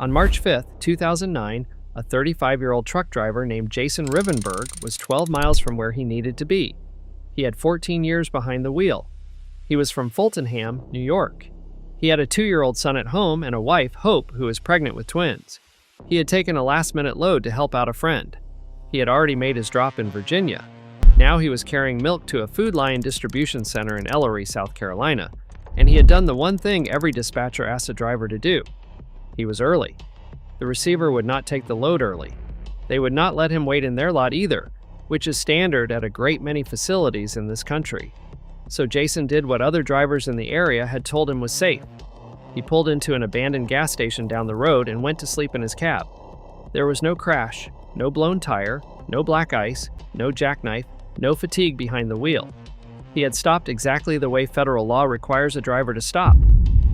On March 5, 2009, a 35-year-old truck driver named Jason Rivenburg was 12 miles from where he needed to be. He had 14 years behind the wheel. He was from Fultonham, New York. He had a 2-year-old son at home and a wife, Hope, who was pregnant with twins. He had taken a last-minute load to help out a friend. He had already made his drop in Virginia. Now he was carrying milk to a Food Lion distribution center in Ellery, South Carolina, and he had done the one thing every dispatcher asks a driver to do. He was early. The receiver would not take the load early. They would not let him wait in their lot either, which is standard at a great many facilities in this country. So Jason did what other drivers in the area had told him was safe. He pulled into an abandoned gas station down the road and went to sleep in his cab. There was no crash, no blown tire, no black ice, no jackknife, no fatigue behind the wheel. He had stopped exactly the way federal law requires a driver to stop.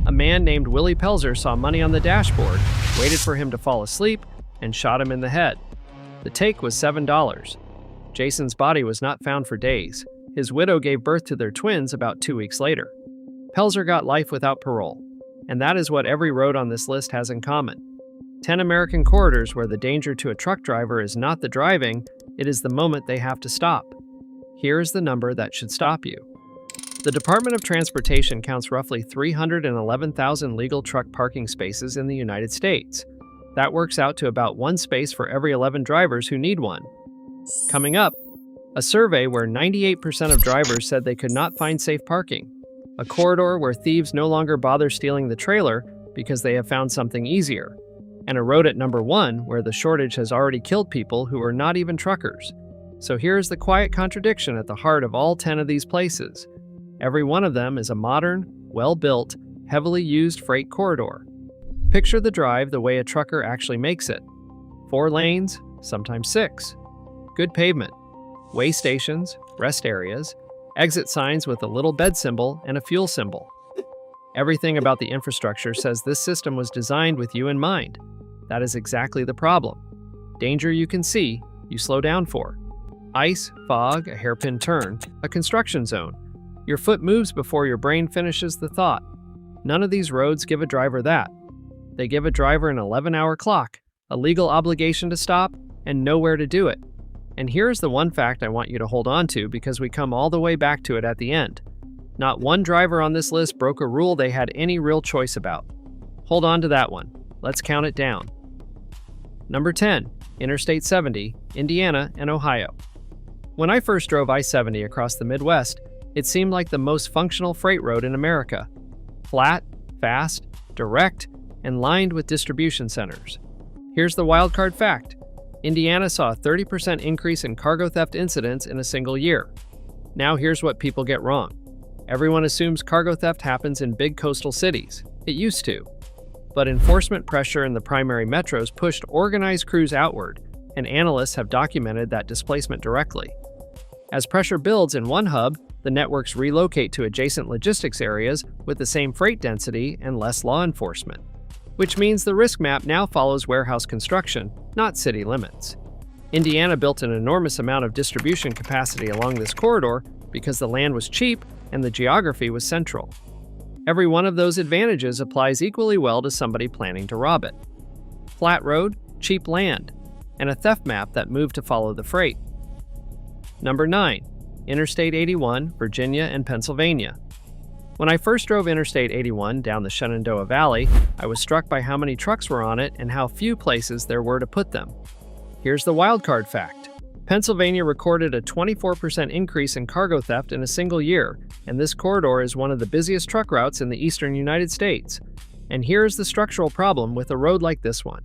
A man named Willie Pelzer saw money on the dashboard, waited for him to fall asleep, and shot him in the head. The take was $7. Jason's body was not found for days. His widow gave birth to their twins about 2 weeks later. Pelzer got life without parole, and that is what every road on this list has in common. 10 American corridors where the danger to a truck driver is not the driving, it is the moment they have to stop. Here is the number that should stop you. The Department of Transportation counts roughly 311,000 legal truck parking spaces in the United States. That works out to about 1 space for every 11 drivers who need one. Coming up, a survey where 98% of drivers said they could not find safe parking, a corridor where thieves no longer bother stealing the trailer because they have found something easier, and a road at number 1 where the shortage has already killed people who are not even truckers. So here is the quiet contradiction at the heart of all 10 of these places. Every one of them is a modern, well-built, heavily used freight corridor. Picture the drive the way a trucker actually makes it. 4 lanes, sometimes 6. Good pavement. Way stations, rest areas, exit signs with a little bed symbol and a fuel symbol. Everything about the infrastructure says this system was designed with you in mind. That is exactly the problem. Danger you can see, you slow down for. Ice, fog, a hairpin turn, a construction zone. Your foot moves before your brain finishes the thought. None of these roads give a driver that. They give a driver an 11-hour clock, a legal obligation to stop, and nowhere to do it. And here's the one fact I want you to hold on to because we come all the way back to it at the end. Not one driver on this list broke a rule they had any real choice about. Hold on to that one. Let's count it down. Number 10, Interstate 70, Indiana and Ohio. When I first drove I-70 across the Midwest, it seemed like the most functional freight road in America. Flat, fast, direct, and lined with distribution centers. Here's the wildcard fact. Indiana saw a 30% increase in cargo theft incidents in a single year. Now here's what people get wrong. Everyone assumes cargo theft happens in big coastal cities. It used to. But enforcement pressure in the primary metros pushed organized crews outward, and analysts have documented that displacement directly. As pressure builds in one hub, the networks relocate to adjacent logistics areas with the same freight density and less law enforcement, which means the risk map now follows warehouse construction, not city limits. Indiana built an enormous amount of distribution capacity along this corridor because the land was cheap and the geography was central. Every one of those advantages applies equally well to somebody planning to rob it. Flat road, cheap land, and a theft map that moved to follow the freight. Number 9, Interstate 81, Virginia and Pennsylvania. When I first drove Interstate 81 down the Shenandoah Valley, I was struck by how many trucks were on it and how few places there were to put them. Here's the wildcard fact. Pennsylvania recorded a 24% increase in cargo theft in a single year, and this corridor is one of the busiest truck routes in the eastern United States. And here's the structural problem with a road like this one.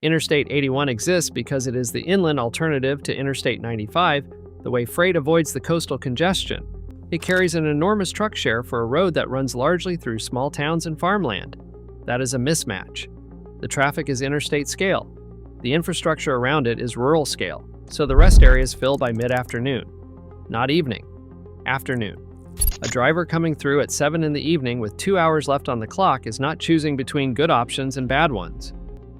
Interstate 81 exists because it is the inland alternative to Interstate 95, the way freight avoids the coastal congestion. It carries an enormous truck share for a road that runs largely through small towns and farmland. That is a mismatch. The traffic is interstate scale. The infrastructure around it is rural scale, so the rest areas fill by mid-afternoon. Not evening. Afternoon. A driver coming through at 7 in the evening with 2 hours left on the clock is not choosing between good options and bad ones.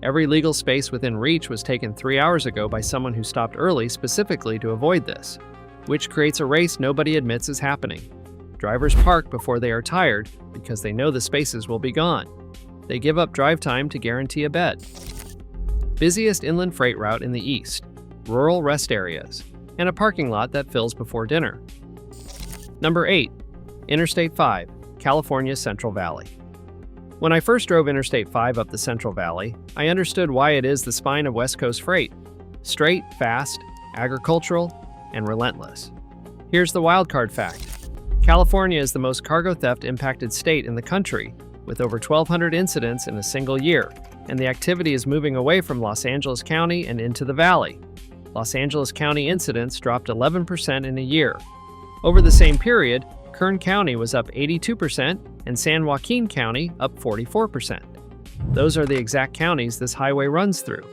Every legal space within reach was taken 3 hours ago by someone who stopped early specifically to avoid this, which creates a race nobody admits is happening. Drivers park before they are tired because they know the spaces will be gone. They give up drive time to guarantee a bed. Busiest inland freight route in the east, rural rest areas, and a parking lot that fills before dinner. Number 8. Interstate 5, California's Central Valley. When I first drove Interstate 5 up the Central Valley, I understood why it is the spine of West Coast freight. Straight, fast, agricultural, and relentless. Here's the wildcard fact. California is the most cargo theft impacted state in the country, with over 1,200 incidents in a single year, and the activity is moving away from Los Angeles County and into the valley. Los Angeles County incidents dropped 11% in a year. Over the same period, Kern County was up 82% and San Joaquin County up 44%. Those are the exact counties this highway runs through.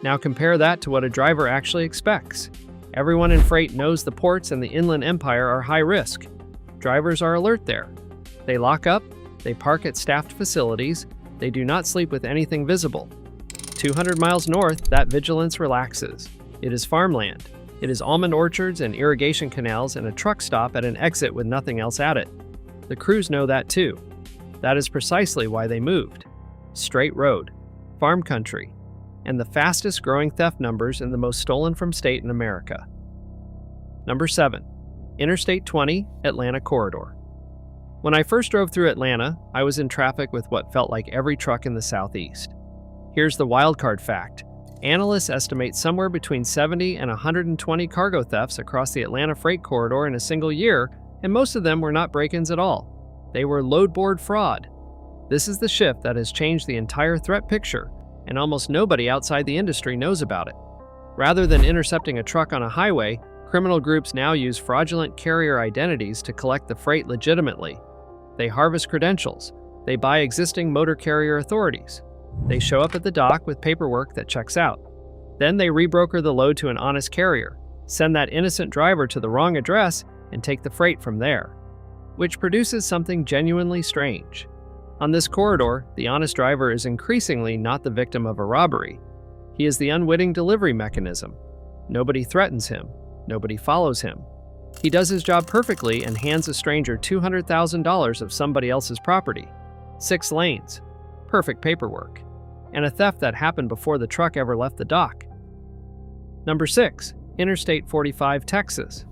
Now compare that to what a driver actually expects. Everyone in freight knows the ports and the Inland Empire are high risk. Drivers are alert there. They lock up, they park at staffed facilities, they do not sleep with anything visible. 200 miles north, that vigilance relaxes. It is farmland. It is almond orchards and irrigation canals and a truck stop at an exit with nothing else at it. The crews know that too. That is precisely why they moved. Straight road, farm country, and the fastest growing theft numbers in the most stolen from state in America. Number 7. Interstate 20, Atlanta Corridor. When I first drove through Atlanta, I was in traffic with what felt like every truck in the Southeast. Here's the wildcard fact. Analysts estimate somewhere between 70 and 120 cargo thefts across the Atlanta freight corridor in a single year, and most of them were not break-ins at all. They were load board fraud. This is the shift that has changed the entire threat picture, and almost nobody outside the industry knows about it. Rather than intercepting a truck on a highway, criminal groups now use fraudulent carrier identities to collect the freight legitimately. They harvest credentials. They buy existing motor carrier authorities. They show up at the dock with paperwork that checks out. Then they rebroker the load to an honest carrier, send that innocent driver to the wrong address, and take the freight from there. Which produces something genuinely strange. On this corridor, the honest driver is increasingly not the victim of a robbery. He is the unwitting delivery mechanism. Nobody threatens him. Nobody follows him. He does his job perfectly and hands a stranger $200,000 of somebody else's property. 6 lanes. Perfect paperwork. And a theft that happened before the truck ever left the dock. Number 6. Interstate 45, Texas.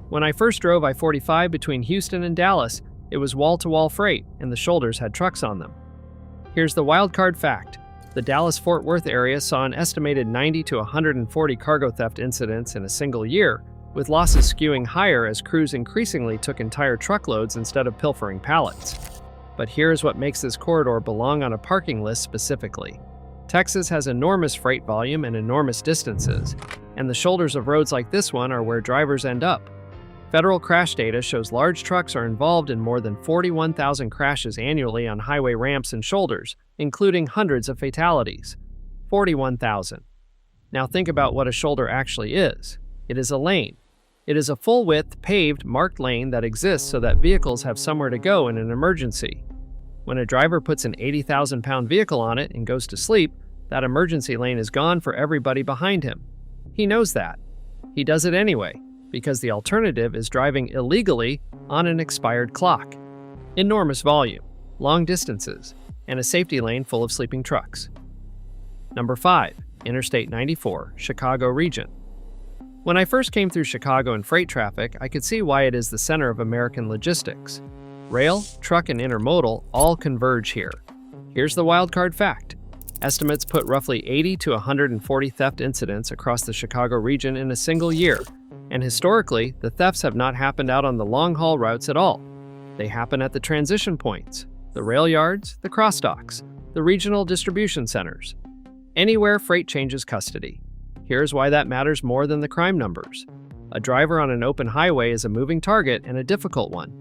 When I first drove I-45 between Houston and Dallas, it was wall-to-wall freight, and the shoulders had trucks on them. Here's the wildcard fact. The Dallas-Fort Worth area saw an estimated 90 to 140 cargo theft incidents in a single year, with losses skewing higher as crews increasingly took entire truckloads instead of pilfering pallets. But here's what makes this corridor belong on a parking list specifically. Texas has enormous freight volume and enormous distances, and the shoulders of roads like this one are where drivers end up. Federal crash data shows large trucks are involved in more than 41,000 crashes annually on highway ramps and shoulders, including hundreds of fatalities. 41,000. Now think about what a shoulder actually is. It is a lane. It is a full-width, paved, marked lane that exists so that vehicles have somewhere to go in an emergency. When a driver puts an 80,000-pound vehicle on it and goes to sleep, that emergency lane is gone for everybody behind him. He knows that. He does it anyway, because the alternative is driving illegally on an expired clock. Enormous volume, long distances, and a safety lane full of sleeping trucks. Number 5. Interstate 94, Chicago region. When I first came through Chicago in freight traffic, I could see why it is the center of American logistics. Rail, truck, and intermodal all converge here. Here's the wildcard fact. Estimates put roughly 80 to 140 theft incidents across the Chicago region in a single year, and historically, the thefts have not happened out on the long-haul routes at all. They happen at the transition points, the rail yards, the crossdocks, the regional distribution centers. Anywhere freight changes custody. Here's why that matters more than the crime numbers. A driver on an open highway is a moving target and a difficult one.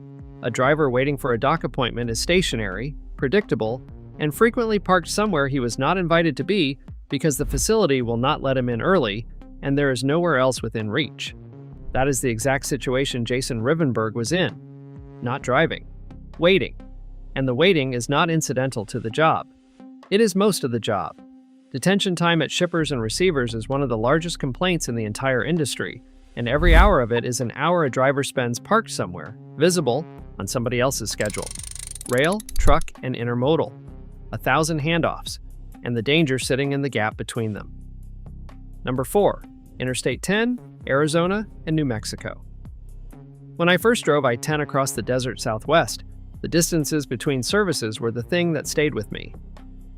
A driver waiting for a dock appointment is stationary, predictable, and frequently parked somewhere he was not invited to be because the facility will not let him in early and there is nowhere else within reach. That is the exact situation Jason Rivenburg was in. Not driving. Waiting. And the waiting is not incidental to the job. It is most of the job. Detention time at shippers and receivers is one of the largest complaints in the entire industry, and every hour of it is an hour a driver spends parked somewhere, visible, on somebody else's schedule. Rail, truck, and intermodal. 1,000 handoffs, and the danger sitting in the gap between them. Number 4. Interstate 10, Arizona, and New Mexico. When I first drove I-10 across the desert Southwest, the distances between services were the thing that stayed with me.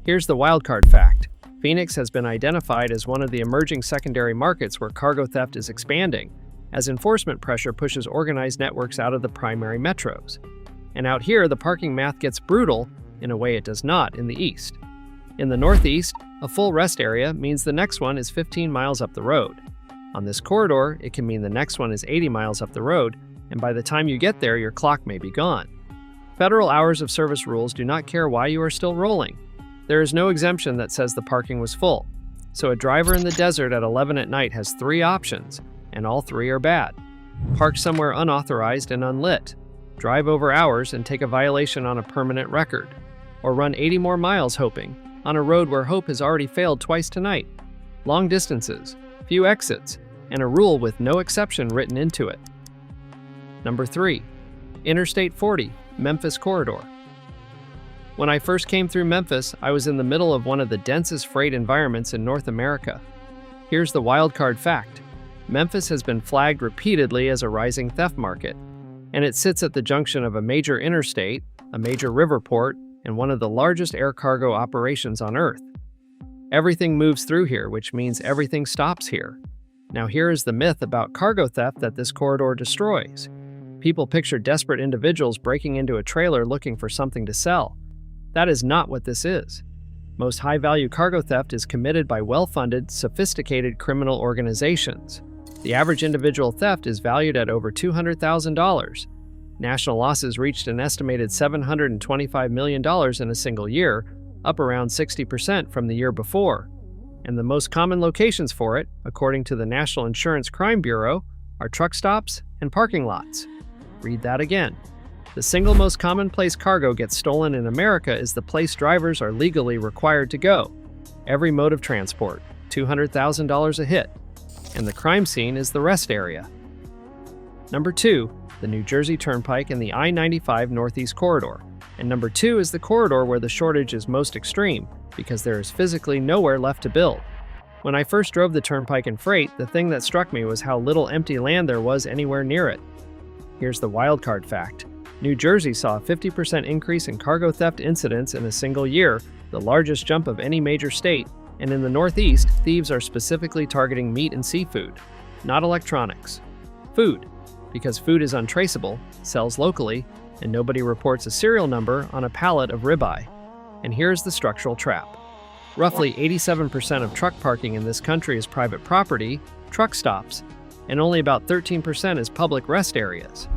Here's the wildcard fact. Phoenix has been identified as one of the emerging secondary markets where cargo theft is expanding, as enforcement pressure pushes organized networks out of the primary metros. And out here, the parking math gets brutal in a way it does not in the east. In the northeast, a full rest area means the next one is 15 miles up the road. On this corridor, it can mean the next one is 80 miles up the road, and by the time you get there, your clock may be gone. Federal hours of service rules do not care why you are still rolling. There is no exemption that says the parking was full. So a driver in the desert at 11 at night has 3 options, and all 3 are bad. Park somewhere unauthorized and unlit, drive over hours and take a violation on a permanent record, or run 80 more miles hoping, on a road where hope has already failed twice tonight. Long distances, few exits, and a rule with no exception written into it. Number 3. Interstate 40, Memphis Corridor. When I first came through Memphis, I was in the middle of one of the densest freight environments in North America. Here's the wildcard fact. Memphis has been flagged repeatedly as a rising theft market, and it sits at the junction of a major interstate, a major river port, and one of the largest air cargo operations on Earth. Everything moves through here, which means everything stops here. Now here is the myth about cargo theft that this corridor destroys. People picture desperate individuals breaking into a trailer looking for something to sell. That is not what this is. Most high-value cargo theft is committed by well-funded, sophisticated criminal organizations. The average individual theft is valued at over $200,000. National losses reached an estimated $725 million in a single year, up around 60% from the year before. And the most common locations for it, according to the National Insurance Crime Bureau, are truck stops and parking lots. Read that again. The single most common place cargo gets stolen in America is the place drivers are legally required to go. Every mode of transport, $200,000 a hit. And the crime scene is the rest area. Number 2, the New Jersey Turnpike and the I-95 Northeast Corridor. And number 2 is the corridor where the shortage is most extreme, because there is physically nowhere left to build. When I first drove the turnpike in freight, the thing that struck me was how little empty land there was anywhere near it. Here's the wildcard fact. New Jersey saw a 50% increase in cargo theft incidents in a single year, the largest jump of any major state, and in the Northeast, thieves are specifically targeting meat and seafood, not electronics. Food, because food is untraceable, sells locally, and nobody reports a serial number on a pallet of ribeye. And here's the structural trap. Roughly 87% of truck parking in this country is private property, truck stops, and only about 13% is public rest areas.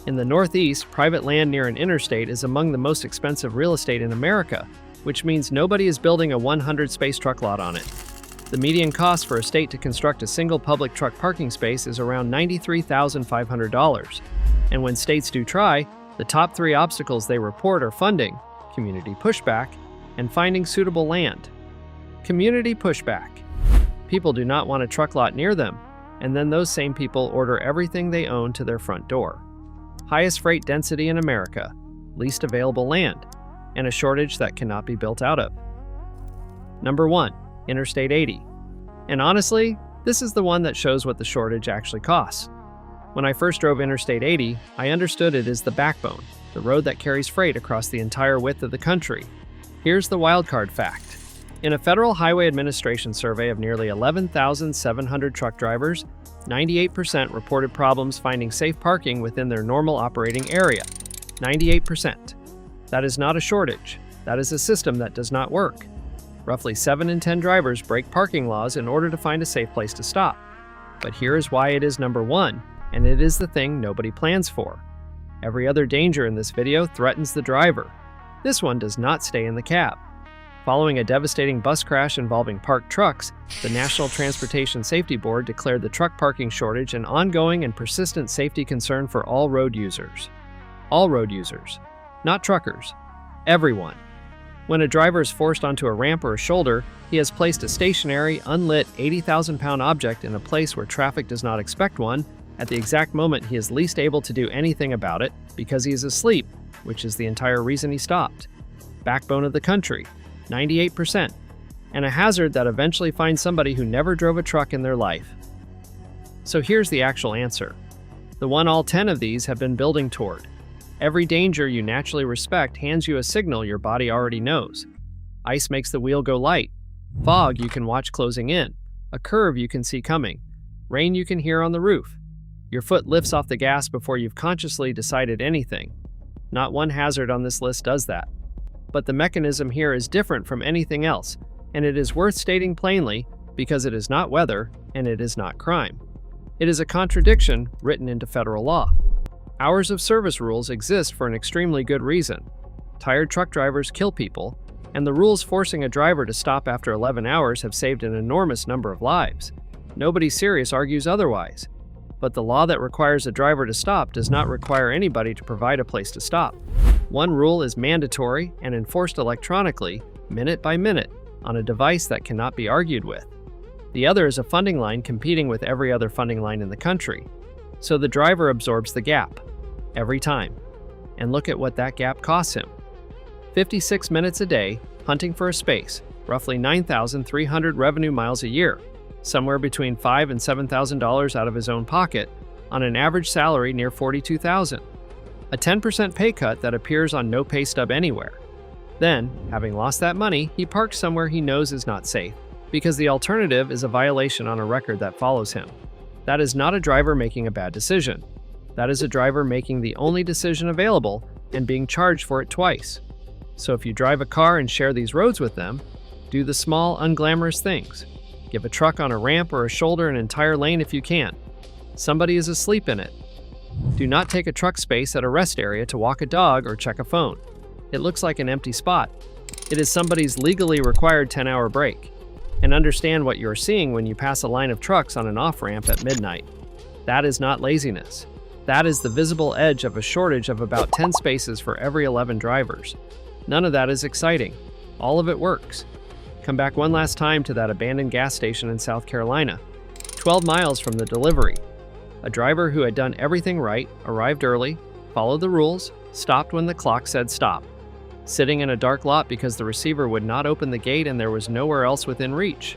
In the Northeast, private land near an interstate is among the most expensive real estate in America, which means nobody is building a 100-space truck lot on it. The median cost for a state to construct a single public truck parking space is around $93,500. And when states do try, the top 3 obstacles they report are funding, community pushback, and finding suitable land. Community pushback. People do not want a truck lot near them, and then those same people order everything they own to their front door. Highest freight density in America, least available land, and a shortage that cannot be built out of. Number 1, Interstate 80. And honestly, this is the one that shows what the shortage actually costs. When I first drove Interstate 80, I understood it as the backbone, the road that carries freight across the entire width of the country. Here's the wildcard fact. In a Federal Highway Administration survey of nearly 11,700 truck drivers, 98% reported problems finding safe parking within their normal operating area. 98%. That is not a shortage. That is a system that does not work. Roughly 7 in 10 drivers break parking laws in order to find a safe place to stop. But here is why it is number 1, and it is the thing nobody plans for. Every other danger in this video threatens the driver. This one does not stay in the cab. Following a devastating bus crash involving parked trucks, the National Transportation Safety Board declared the truck parking shortage an ongoing and persistent safety concern for all road users. All road users, not truckers. Everyone. When a driver is forced onto a ramp or a shoulder, he has placed a stationary, unlit, 80,000-pound object in a place where traffic does not expect one, at the exact moment he is least able to do anything about it because he is asleep, which is the entire reason he stopped. backbone of the country, 98%, and a hazard that eventually finds somebody who never drove a truck in their life. So here's the actual answer. The one all 10 of these have been building toward. Every danger you naturally respect hands you a signal your body already knows. Ice makes the wheel go light. Fog you can watch closing in. A curve you can see coming. Rain you can hear on the roof. Your foot lifts off the gas before you've consciously decided anything. Not one hazard on this list does that. But the mechanism here is different from anything else, and it is worth stating plainly because it is not weather and it is not crime. It is a contradiction written into federal law. Hours of service rules exist for an extremely good reason. Tired truck drivers kill people, and the rules forcing a driver to stop after 11 hours have saved an enormous number of lives. Nobody serious argues otherwise. But the law that requires a driver to stop does not require anybody to provide a place to stop. One rule is mandatory and enforced electronically, minute by minute, on a device that cannot be argued with. The other is a funding line competing with every other funding line in the country. So the driver absorbs the gap, every time. And look at what that gap costs him. 56 minutes a day, hunting for a space, roughly 9,300 revenue miles a year, somewhere between $5,000 and $7,000 out of his own pocket, on an average salary near $42,000. A 10% pay cut that appears on no pay stub anywhere. Then, having lost that money, he parks somewhere he knows is not safe, because the alternative is a violation on a record that follows him. That is not a driver making a bad decision. That is a driver making the only decision available and being charged for it twice. So if you drive a car and share these roads with them, do the small, unglamorous things. Give a truck on a ramp or a shoulder an entire lane if you can. Somebody is asleep in it. Do not take a truck space at a rest area to walk a dog or check a phone. It looks like an empty spot. It is somebody's legally required 10-hour break. And understand what you're seeing when you pass a line of trucks on an off-ramp at midnight. That is not laziness. That is the visible edge of a shortage of about 10 spaces for every 11 drivers. None of that is exciting. All of it works. Come back one last time to that abandoned gas station in South Carolina, 12 miles from the delivery. A driver who had done everything right arrived early, followed the rules, stopped when the clock said stop. Sitting in a dark lot because the receiver would not open the gate and there was nowhere else within reach.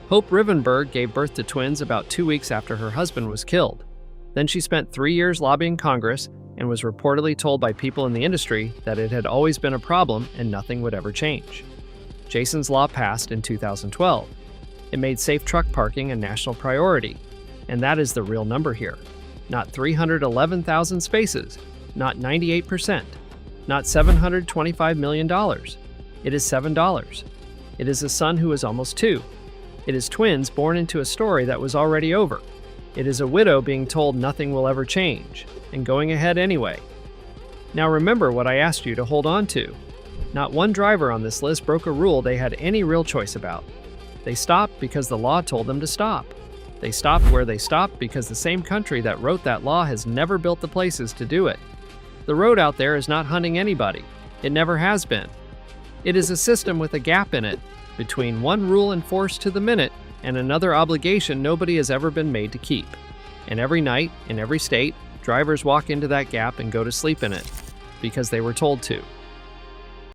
Hope Rivenburg gave birth to twins about 2 weeks after her husband was killed. Then she spent 3 years lobbying Congress and was reportedly told by people in the industry that it had always been a problem and nothing would ever change. Jason's Law passed in 2012. It made safe truck parking a national priority, and that is the real number here. Not 311,000 spaces, not 98%, not $725 million. It is $7. It is a son who is almost 2. It is twins born into a story that was already over. It is a widow being told nothing will ever change, and going ahead anyway. Now remember what I asked you to hold on to. Not one driver on this list broke a rule they had any real choice about. They stopped because the law told them to stop. They stopped where they stopped because the same country that wrote that law has never built the places to do it. The road out there is not hunting anybody. It never has been. It is a system with a gap in it, between one rule enforced to the minute and another obligation nobody has ever been made to keep. And every night, in every state, drivers walk into that gap and go to sleep in it, because they were told to.